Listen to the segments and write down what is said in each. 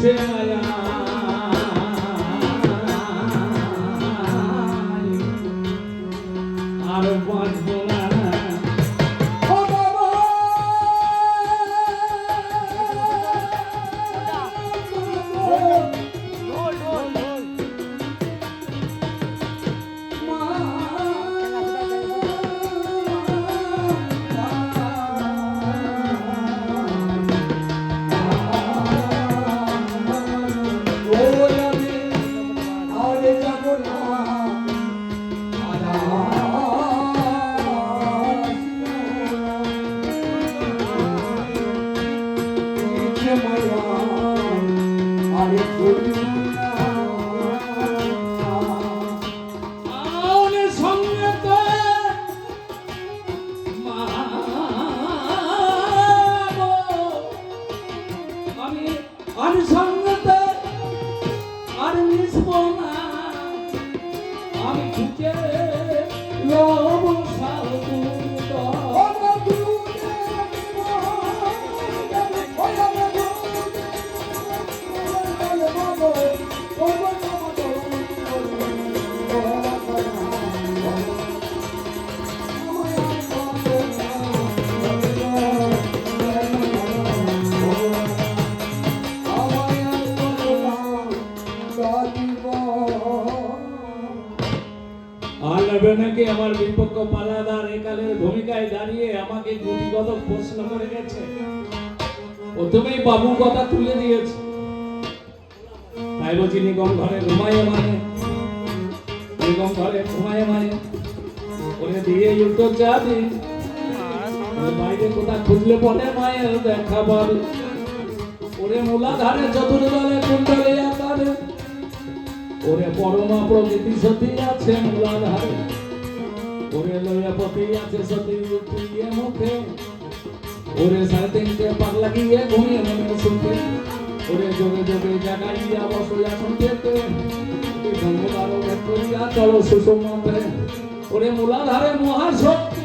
মিছে মায়া আর বাঁচব না নাকি আমার বিপক্ষ পালাদার একালের ভূমিকায় দাঁড়িয়ে আমাকে গুটিগত প্রশ্ন করে গেছে। প্রথমেই বাবু কথা তুলে দিয়েছে, তাই বলছি নিগম ঘরে ঘুমায় মানে নিগম ঘরে ঘুমায় মানে ওরে দিয়ে উত্তর যাবে বাইরে কোথা খুঁজলে পরে মায়ের দেখা পাবে। ওরে মূলাধারে চতুর্দলে কুণ্ডলে আকারে ওরে পরমা প্রকৃতি সতী আছে মূলাধারে ওরে লয়াপতি আছে সতী উঠিয়ে মুখে ওরে সাড়ে তিনটে পাগলা গিয়ে ঘুমিয়ে মনে শুনতে ওরে যোগে যোগে জাগাইয়া বসইয়া শুনতে গঙ্গারো করিয়া চলো সুষমতে ওরে মূলাধারে মহাশক্তি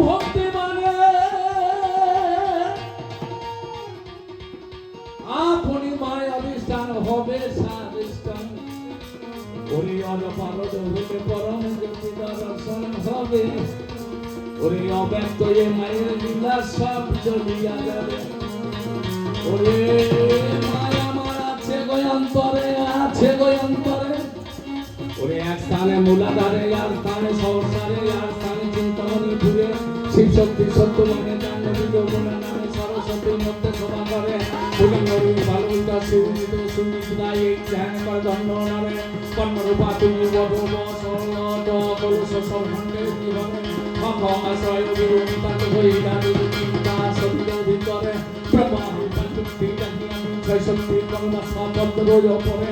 ভক্তি মানে আপনি মায় অধিষ্ঠান হবে সাধিষ্ঠান ওরে অনপারদ হতে পরম জ্যোতি দর্শন হবে ওরে অব্যক্ত এ মায়ের লীলা সব চলিয়া যাবে ওরে মায় আমার আছে গয়ন্তরে ওরে এক স্থানে মূলাধারে আর স্থানে সহস্রারে আর স্থানে চিন্তামণি ঘুরে শিব শক্তি সত্য মনে জাহ্নবী যমুনা নামে সরস্বতীর মধ্যে সভা করে পুরী ভালোবাসা সুনীত সুনিদায় এই ধ্যান কর ধন্য নামে কর্মরূপা তুমি বড় সরল কলস সর্বঙ্গে জীবনে মহাশয় বিরুদ্ধ হই দাবি চিন্তা সত্য ভিতরে প্রবাহী পঞ্চুক্তি জানিয়ামি ছয় শক্তি কর্ম সবদ্ধ রোজ পরে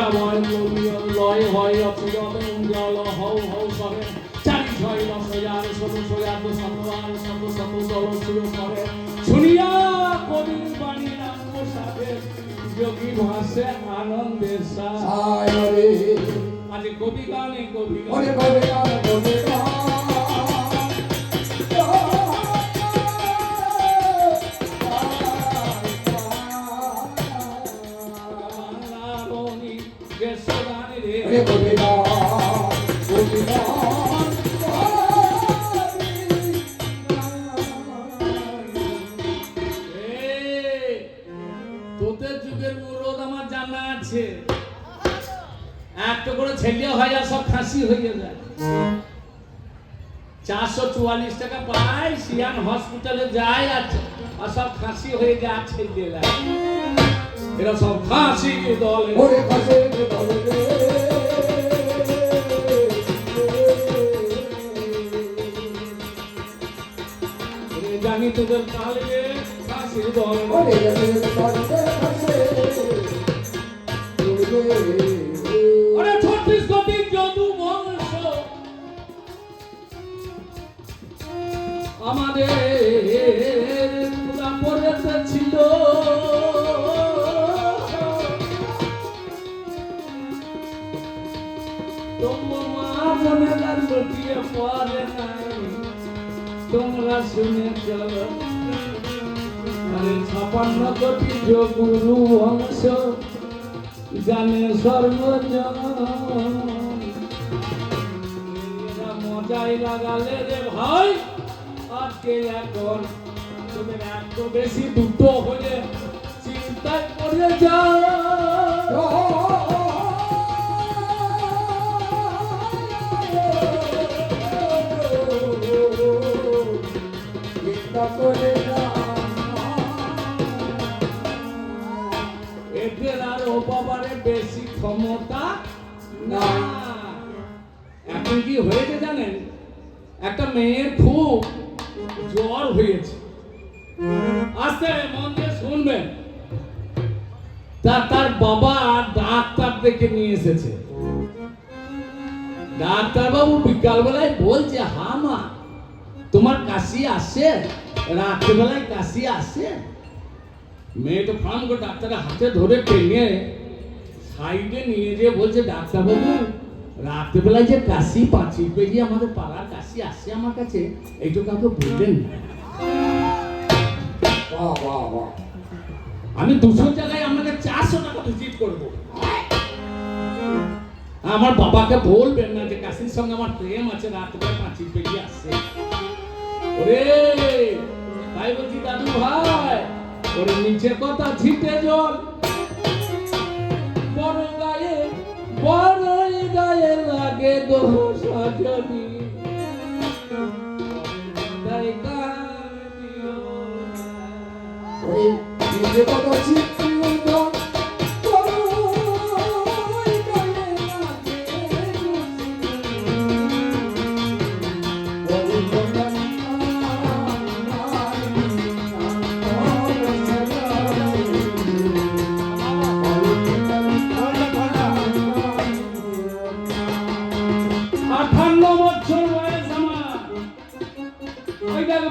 আমার লয় হয় অক্ষর হও হও সবে চারি ছয় 10,000 করে শুনিয়া কবির বাণী নাম সাথে যোগী ভাসে আনন্দের সায় আজ কবি গানে কবি তোদের যুগের মুরদ আমার জানা আছে একটা করে ছেলে হয় আর সব খাসি হয়ে যায় 444 টাকা পায় সিয়ান হসপিটালে যায় আর সব খাসি হয়ে যায় আর ছেলে এরা সব খাসি দলে ওরে খাসি দলে জানি তোদের কালে খাসি দল ওরে জানি তোদের কালে খাসি ওরে আমাদের পুরা পড়েতে ছিল তোমার মা বোনেরা লুটিয়ে পড়ে নাই তোমরা শুনে চলো 56 কোটি গুরু অংশ জানে সর্বজন মজাই লাগালে রে ভাই আজকে এখন তোদের এত বেশি দুটো হলে চিন্তায় পড়ে যাও এদের আর ও বাবারে বেশি ক্ষমতা না এখন কি হয়েছে জানেন একটা মেয়ের খুব জ্বর হয়েছে আস্তে মন দিয়ে শুনবেন তার বাবা ডাক্তার দেখে নিয়ে এসেছে ডাক্তার বাবু বিকালবেলায় বলছে হ্যাঁ মা তোমার কাশি আসে রাত্রেবেলায় কাশি আসে মেয়ে তো ফার্ম করে ডাক্তারের হাতে ধরে টেনে সাইডে নিয়ে যেয়ে বলছে ডাক্তার বাবু রাত্রেবেলায় যে কাশি পাঁচি পেরিয়ে আমাদের পাড়ার কাশি আসছে আমার কাছে এইটু কাউকে বললেন না আমি 200 জায়গায় আপনাকে 400 টাকা ভিজিট করবো আমার বাবাকে বলবেন না যে কাশির সঙ্গে আমার প্রেম আছে রাত্রেবেলা পাঁচি পেরিয়ে আসছে ওরে তাই বলছি দাদু ভাই ওরে নিচে কথা ছিটে জল বড় গায়ে লাগে গো সজনী তাই কাঁদিও ওই নিচে কথা ছিটে জল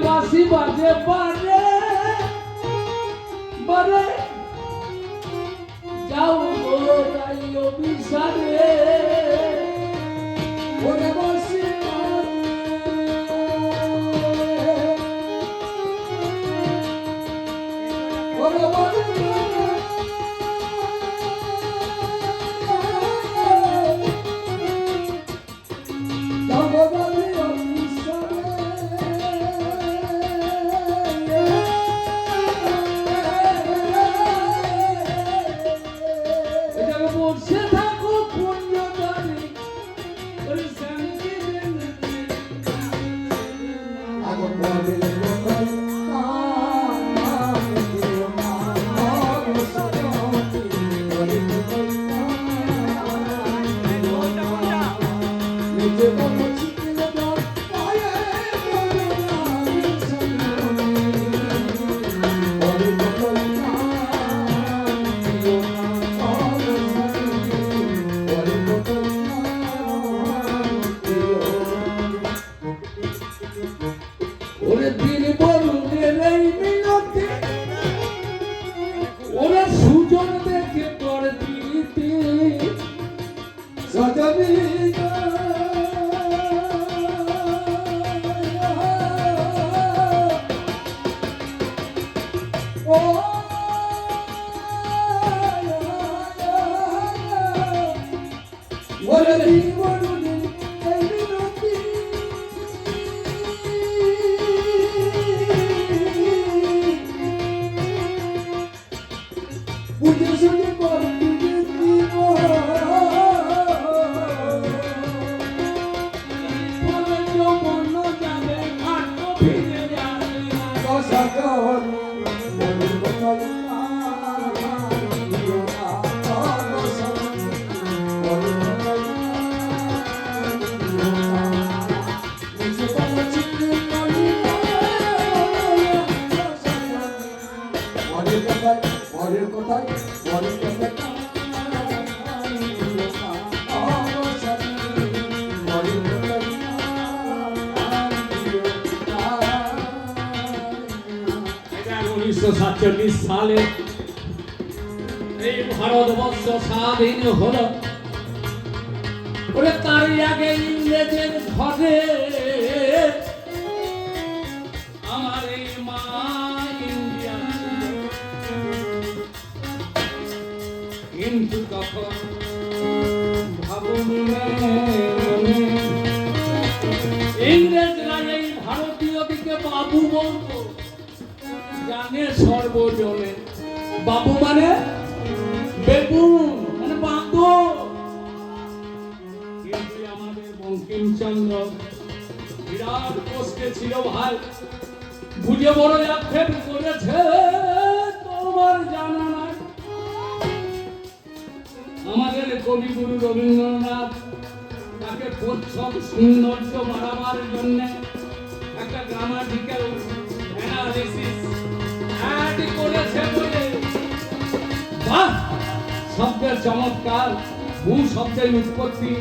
বাসি বাজে পারে বারে যাও গো যাইও বিসারে ওরে বাসি ওরে বাসি যাও গো যাইও 1947 সালে এই ভারতবর্ষ স্বাধীন হলো। ওরে তার আগে ইংরেজের ঘরে আমার এই মা ইন্ডিয়া ছিল। কিন্তু তখন ভাবুন ইংরেজরা এই ভারতীয় দিকে বাবু বলতো, জানে সর্বজনে। বাবু মানে বেগুন মানে বাঁদর। কিন্তু আমাদের বঙ্কিমচন্দ্র বিরাট কষ্টে ছিল ভাই, বুঝে বড় আক্ষেপ করেছে তোমার জানা নাই। আমাদের কবিগুরু রবীন্দ্রনাথ তাকে প্রচ্ছদ সৌন্দর্য বাড়াবার জন্য একটা গ্রামাটিক্যাল অ্যানালিসিস অ্যাড করেছে বলে বাহ, শব্দের চমৎকার, ভূ শব্দের উৎপত্তি,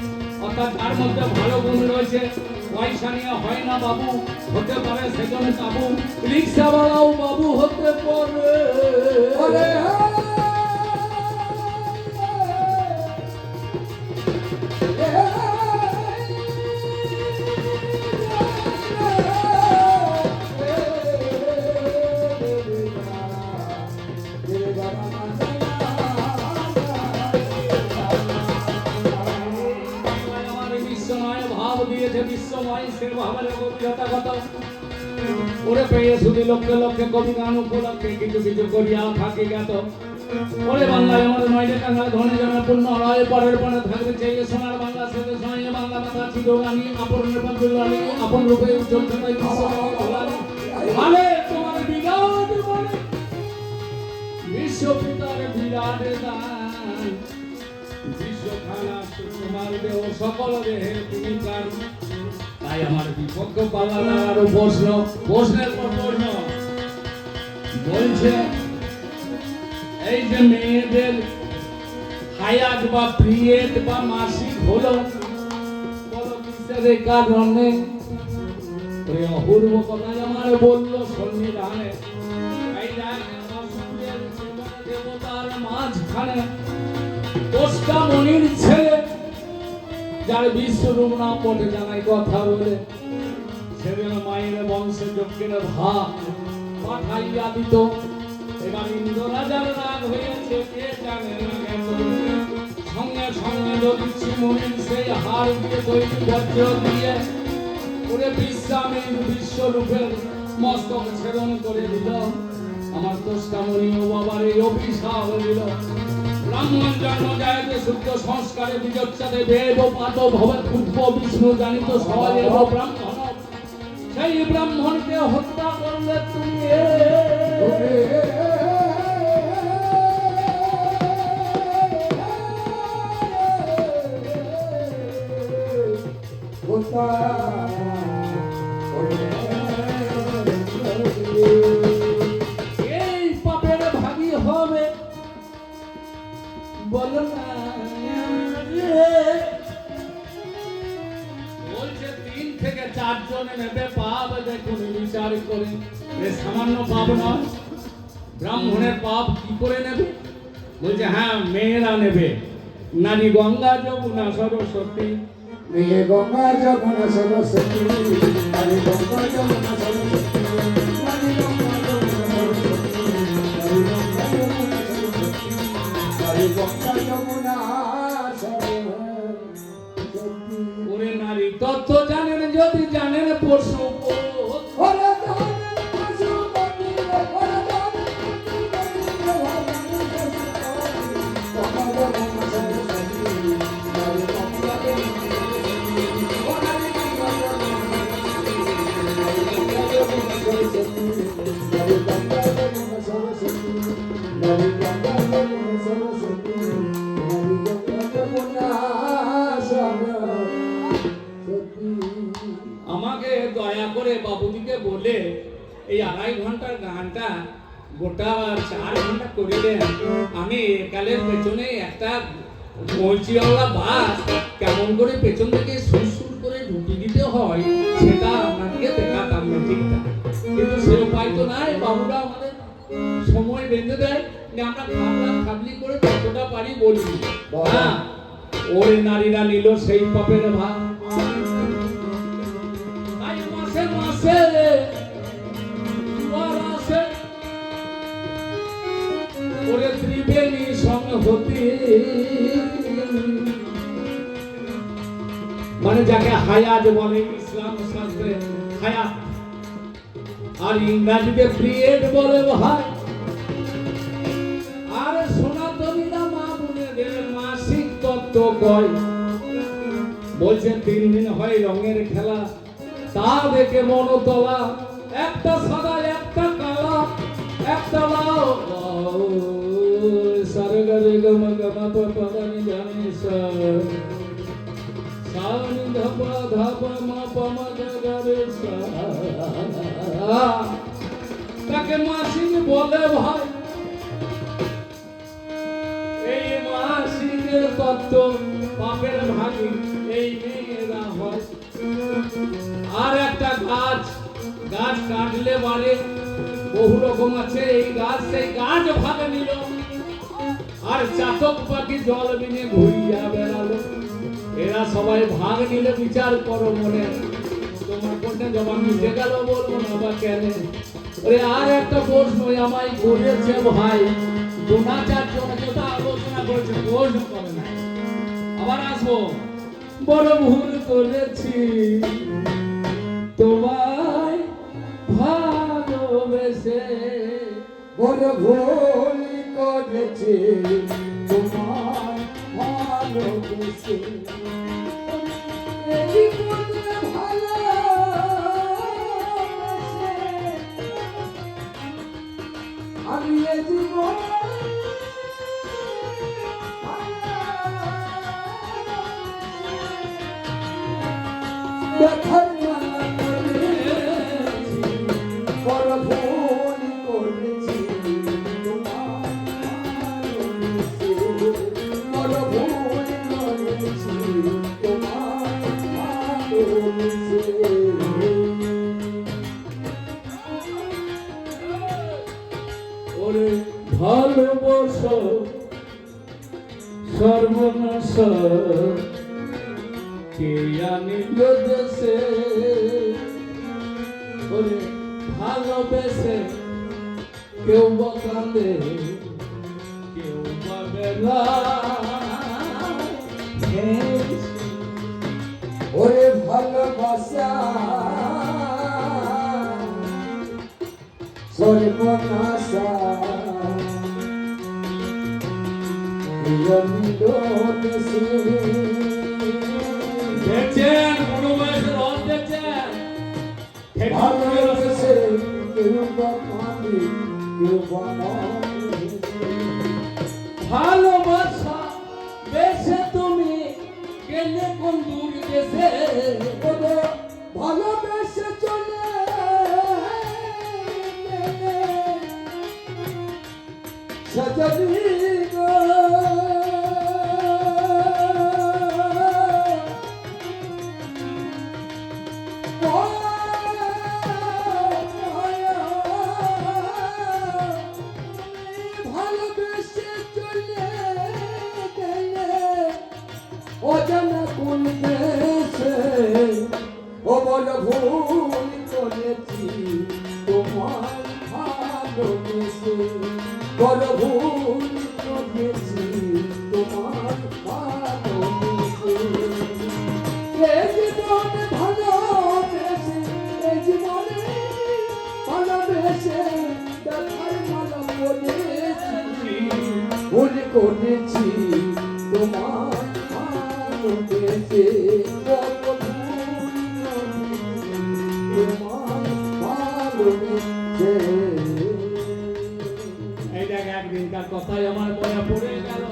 অর্থাৎ তার মধ্যে ভালো গুণ রয়েছে। পয়সা নিয়ে হয় না বাবু, হতে পারে সেজন কাবু, রিক্সাওয়ালাও বাবু হতে পারে। বিশ্বময় সে ভাবের গভীরতা কত, ওরে পেয়ে শুধু লক্ষ্যে লক্ষ্যে কবি গান উপলক্ষে কিছু কিছু করিয়া থাকি জ্ঞাত। ওরে বাংলায় আমার নয়ডে কাঙ্গাল ধনে জমে পূর্ণ হয়, পরের পরে থাকবে চেয়ে সোনার বাংলা শেষে সময়ে বাংলা মাথা ছিল রানী, আপন রানী আপন রূপে উজ্জ্বল থাকায় মানে তোমার বিরাট মানে বিশ্ব পিতার বিরাট দান, বিশ্বখানা তোমার দেহ সকল দেহে তুমি প্রাণ। তাই আমার বিপক্ষ পাল্লার আরো প্রশ্নের পর প্রশ্ন বলছে, এই যে মেয়েদের হায়াত বা পিরিয়ড বা মাসিক হলো বলো কিসের কারণে? ওই অপূর্ব কথা আমার বললো সংবিধানে, এই দেবতার মাঝখানে দোষটা মনির ছেলে যার বিশ্বরূপ না পটে জানাই কথা বলে, সেদিন মায়ের বংশে যজ্ঞের ভাব পাঠাইয়া দিত। এবার ইন্দ্র রাজার রাগ হয়েছে কে জানে না কেন, সঙ্গে সঙ্গে জ্যোতিষী মনির সেই হার দিয়ে তৈরি বজ্র দিয়ে ওরে বিশ্রামের বিশ্বরূপের মস্তক ছেদন করে দিল। আমার দোষটামণি ও বাবার এই অভিশাপ দিল। ব্রাহ্মণ জন্ম যায়তে শুদ্ধ সংস্কারে বিজচ্ছাদে দেব পাত ভবে পুষ্প বিষ্ণু জানিত সহজে ব্রাহ্মণ, সেই ব্রাহ্মণকে হত্যা করলে তুমি এই পাপের ভাগী হবে বলো না। বলছে 3 থেকে 4 জনে নেবে পাপ, দেখুন বিচার করে সামান্য পাপ নয়। ব্রাহ্মণের পাপ কি করে নেবে? বলছে হ্যাঁ মেয়েরা নেবে, নারী গঙ্গা যমুনা সরস্বতী, মেয়ে গঙ্গা যমুনা সরস্বতী, নারী গঙ্গা যমুনা সরস্বতী, নারী গঙ্গা যমুনা সরস্বতী, নারী গঙ্গা যমুনা সরস্বতী। ওরে নারী তত্ত্ব জানেন যদি জানেন পশু আমাকে দয়া করে বাবুদিকে বলে এই 2.5 ঘন্টার গানটা গোটা 4 ঘন্টা করে দেন। আমি একালের পেছনে একটা মলচিওয়ালা বাস কেমন করে পেছন থেকে সুর করে ঢুকি দিতে হয় সেটা আপনাকে দেখাতাম না ঠিকঠাক, কিন্তু সে উপায় তো নাই। বাবুরা আমাদের বেঁধে দেয় যে আমরা খাবলা খাবলি করে যতটা পারি বলি। হ্যাঁ, ওরে নারীরা নিল সেই পাপের ভাগ। তাই মাসে মাসে জোয়ার আসে, ওরে ত্রিবেণী সংহতি, মানে যাকে হায়াত বলে ইসলাম শাস্ত্রে হায়াত, আর ইংরাজিতে পিরিয়ড বলে ভাই। আর সনাতনীরা মা বোনেদের মাসিক তত্ত্ব কয়, বলছে 3 দিন হয় রঙের খেলা, তা দেখে মনতলা, একটা সাদা একটা কালা, একটা লাল সারগারে গম গম পাদানি জানি সানি ধাপা ধাপা মা পামা গারে সা, তাকে মাসিক বলে ভাই। এই মাসিকের তত্ত্ব পাপের ভাগী এই মেয়েরা হয়। আর একটা গাছ, গাছ কাটলে বাড়ে, বহু রকম আছে এই গাছ, সেই গাছ ভাগে নিল। আর চাতক পাখি জল বিনে ঘুরিয়া বেড়ালো। এরা সবাই ভাগ নিলে বিচার করো মনে, তোমার কোনটা জবাব মিটে গেল বলবো না বা কেন। আর একটা প্রশ্ন আমায় করেছে ভাই, দ্রোণাচার্য যেটা আলোচনা করেছে প্রশ্ন করে না। আবার আসবো, বড় ভুল করেছি তোমায় ভালোবেসে, বড় ভুল করেছি তোমায় ভালোবেসে, এই মনে ভালোবেসে আমি এ জীবন দেখার না করেছি, বড় ভুল করেছি তোমায় ভালোবেসে, বড় ভুল করেছি তোমায় ভালোবেসে। ওরে ভালোবাসা সর্বনাশ কে আনিল দেশে, ওরে ভালোবেসে কেউ বা কাঁদে কেউ বা বেলায়, ওরে ভালোবাসা সর্বনাশা দেখছেন বুড়ো বয়সের রথ দেখছেন, ভালোবেসে কেউ বা কাঁদে কেউ বা হাসে। ভালোবাসা বেশে তুমি গেলে কোন দূর দেশে, ওরে ভালোবেসে চলে গেলে সজনী গো, ভালোবেসে চলে গেলে অজানা কোন দেশে, ও বড় ভুল করেছি তোমায় ভালোবেসে, বড় ভুল করেছি তোমায় ভালোবেসে। এই জীবনে ভালোবেসে, এই জীবনে ভালোবেসে দেখার মালা করেছি, ভুল করেছি তোমায় ভালোবেসে, বড় ভুল তোমায় ভালোবেসে। এই দেখ একদিনকার কথাই আমার মনে পড়ে গেল।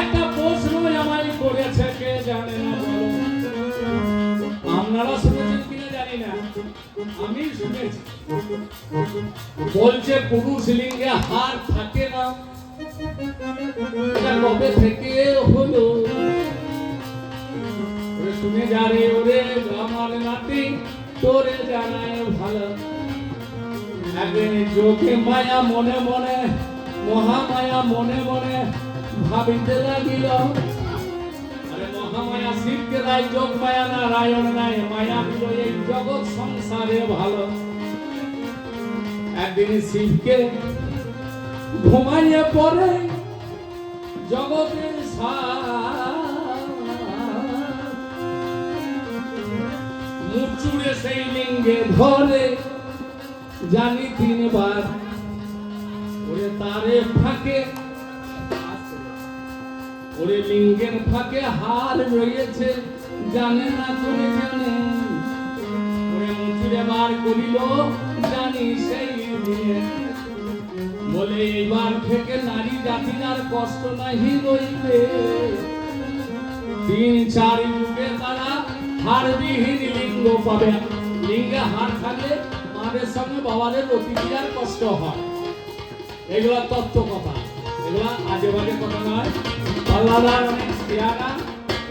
একটা প্রশ্ন আমায় করেছে, কে জানে না বলো, আপনারা শুনেছেন কিনা জানি না, আমি শুনেছি। বলছে পুরুষ লিঙ্গে হার থাকে না, এটা কবে থেকে হলো? ওরে শুনে যা রে, ওরে আমার নাতি তোরে জানায় ভালো, একদিন চোখে মায়া মনে মনে, মহামায়া মনে মনে ভাবিতে লাগিল। আরে মহামায়া শিবকে দেয়, যোগ মায়া নারায়ণ নাই, মায়া দিল এই জগৎ সংসারে ভালো। একদিন শিবকে ঘুমাইয়ে পড়ে জগতের মুচুড়ে সেই লিঙ্গে ধরে জানি তিনবার। ওরে তারে ফাঁকে, ওরে লিঙ্গের ফাঁকে হার রয়েছে জানে না করে জানে। ওরে মুচুড়ে বার করিল জানি সেই দিনে। বলে এইবার থেকে নারী জাতির আর কষ্ট নাহি রইবে। 3-4 যুগে তারা হারবিহীন লিঙ্গ পাবে। লিঙ্গে হার থাকলে মাদের সঙ্গে বাবাদের অতিথি আর কষ্ট হয়। এগুলা তত্ত্ব কথা, এগুলা আজে বাজে কথা নয়। আল্লাহর অনেক শিয়ারা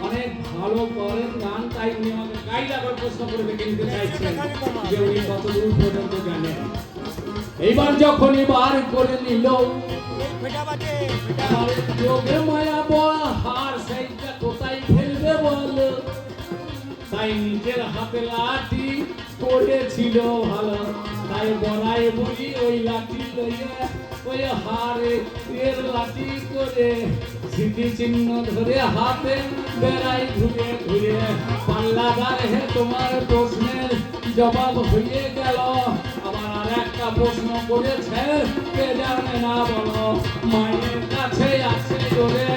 অনেক ভালো করেন গান, তাই উনি আমাকে কায়দা করে প্রশ্ন করে কিনতে চাইছেন যে উনি কত দূর পর্যন্ত জানেন। এইবার যখনই বার করে নিল যোগে মায়া বড় হার, সেইটা কোথায় ফেলবে বল। তাই নিজের হাতে লাঠি করেছিল ভালো, তাই বড়াই বলি ওই লাঠি লইয়া ওই হারে এর লাঠি করে স্মৃতি চিহ্ন ধরে হাতে বেড়াই ঘুরে ঘুরে। পাল্লাদার হে তোমার প্রশ্নের জবাব হয়ে গেল। আবার আর একটা প্রশ্ন করেছে কে জানে না বলো। মায়ের কাছে আছে ওরে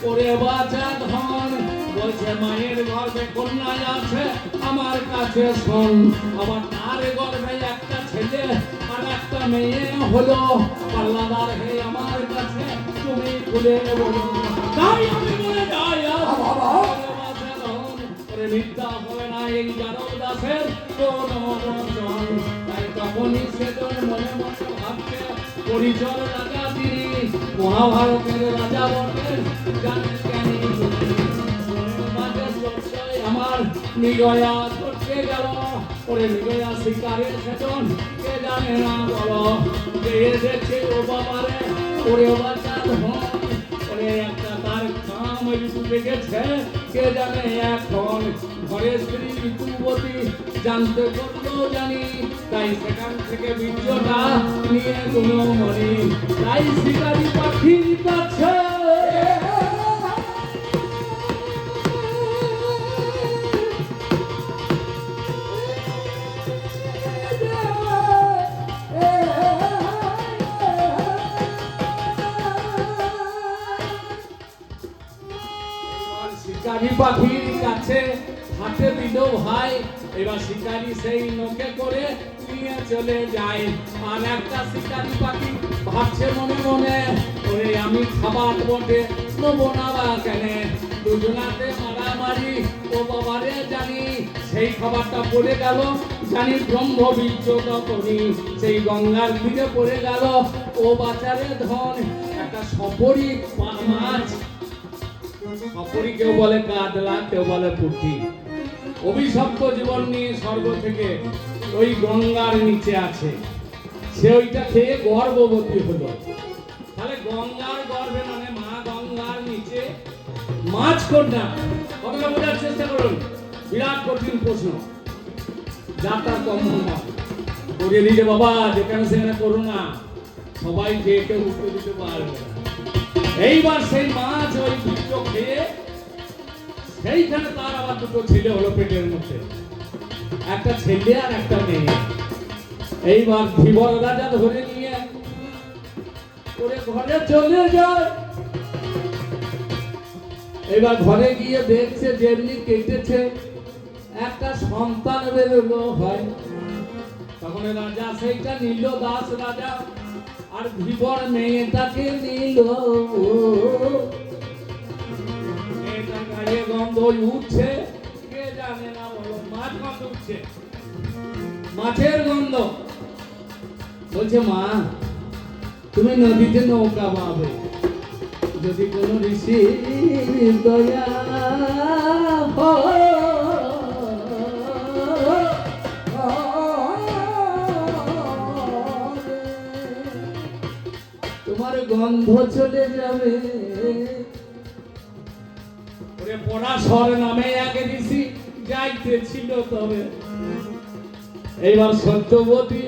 ওরে বাঁচা ধন, বলছে মায়ের গর্ভে কন্যা আছে আমার কাছে শোন। আবার তার গর্ভে একটা ছেলে আর একটা মেয়ে হলো। পাল্লাদার হে আমার কাছে তুমি খুলে বলো। তাই আমি বলে যাই মিথ্যা হবে না এই যাদব দাসের কোন বচন। তাই তখনই সেজন মনে মনে ভাবছে পরিচয় রাজা তিনি, মহাভারতের রাজা বটেন জানেন জ্ঞানী। আমার মৃগয়া করতে গেল, ওরে মৃগয়া শিকারের সেজন কে জানে না বলো। যে দেখছে ও বাবারে ওরে বাচ্চা ধন, ওরে একটা তার কাম ঋতু দেখেছে কে জানে এখন। ঘরের স্ত্রী ঋতুবতী জানতে করলো জানি, তাই সেখান থেকে বীর্যটা নিয়ে কোনো মনি। তাই শিকারী পাখির কাছে শিকারী পাখির কাছে হাতে দিল ভাই। এবার শিকারী সেই নৌকে করে নিয়ে চলে যায়। আর একটা শিকারী পাখি ভাবছে মনে মনে ওরে আমি খাবার বটে নেবো না বা কেন। দুজনাতে মারামারি ও বাবারে জানি সেই খাবারটা পড়ে গেল জানি ব্রহ্মবীর্য তখনই সেই গঙ্গার তীরে পড়ে গেল। ও বাচারে ধন একটা সপরি মাছ, সপরি কেউ বলে কাতলা কেউ বলে পুঁটি, অভিশপ্ত জীবন নিয়ে স্বর্গ থেকে ওই গঙ্গার নিচে আছে। সে ওইটা খেয়ে গর্ভবতী হলো। তাহলে গঙ্গার গর্ভে মানে মা গঙ্গার নিচে মাছ কন্যা। কথাটা বোঝার চেষ্টা করুন, বিরাট কঠিন প্রশ্ন, যাত্রা কম না করিয়ে দিলে বাবা যেখানে সেখানে করো না, সবাই খেয়ে কেউ উত্তর দিতে পারবে না। এইবার সেই মাছ ওই বীর্য খেয়ে সেইখানে তার আবার দুটো ছেলে হলো পেটের মধ্যে, একটা ছেলে আর একটা মেয়ে। এইবার ধীবর রাজা ধরে নিয়ে ওরে ঘরে চলে যায়। এবার ঘরে গিয়ে দেখছে যেমনি কেটেছে একটা সন্তান বেরোলো হয়। তখন রাজা সেইটা নিল, দাস রাজা, আর ধীবর মেয়েটাকে নিল। মেয়েটার গায়ে গন্ধ উঠছে কে জানে না বলো। মাছ গন্ধ উঠছে, মাছের গন্ধ। বলছে মা তুমি নদীতে নৌকা পাবে, যদি কোন ঋষি দয়া তোমার গন্ধ চলে যাবে। ওরে পড়া স্বর নামে আগে দিছি যাইতেছিল তবে এইবার সত্যবতী